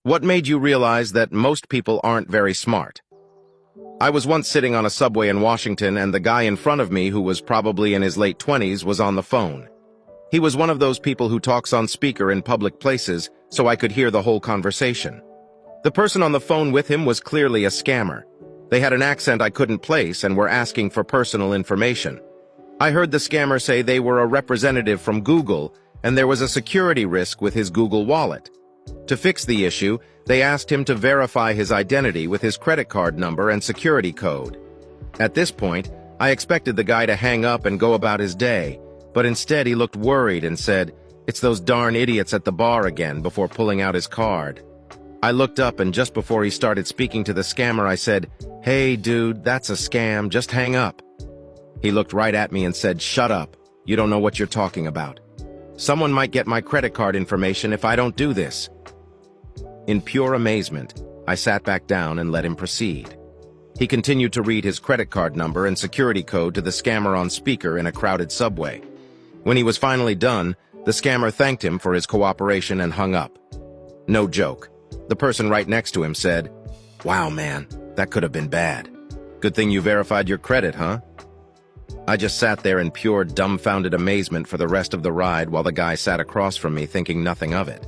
What made you realize that most people aren't very smart? I was once sitting on a subway in Washington, and the guy in front of me, who was probably in his late 20s, was on the phone. He was one of those people who talks on speaker in public places, so I could hear the whole conversation. The person on the phone with him was clearly a scammer. They had an accent I couldn't place and were asking for personal information. I heard the scammer say they were a representative from Google, and there was a security risk with his Google Wallet. To fix the issue, they asked him to verify his identity with his credit card number and security code. At this point, I expected the guy to hang up and go about his day, but instead he looked worried and said, "It's those darn idiots at the bar again," before pulling out his card. I looked up, and just before he started speaking to the scammer, I said, "Hey, dude, that's a scam, just hang up." He looked right at me and said, "Shut up, you don't know what you're talking about. Someone might get my credit card information if I don't do this." In pure amazement, I sat back down and let him proceed. He continued to read his credit card number and security code to the scammer on speaker in a crowded subway. When he was finally done, the scammer thanked him for his cooperation and hung up. No joke. The person right next to him said, "Wow, man, that could have been bad. Good thing you verified your credit, huh?" I just sat there in pure dumbfounded amazement for the rest of the ride while the guy sat across from me thinking nothing of it.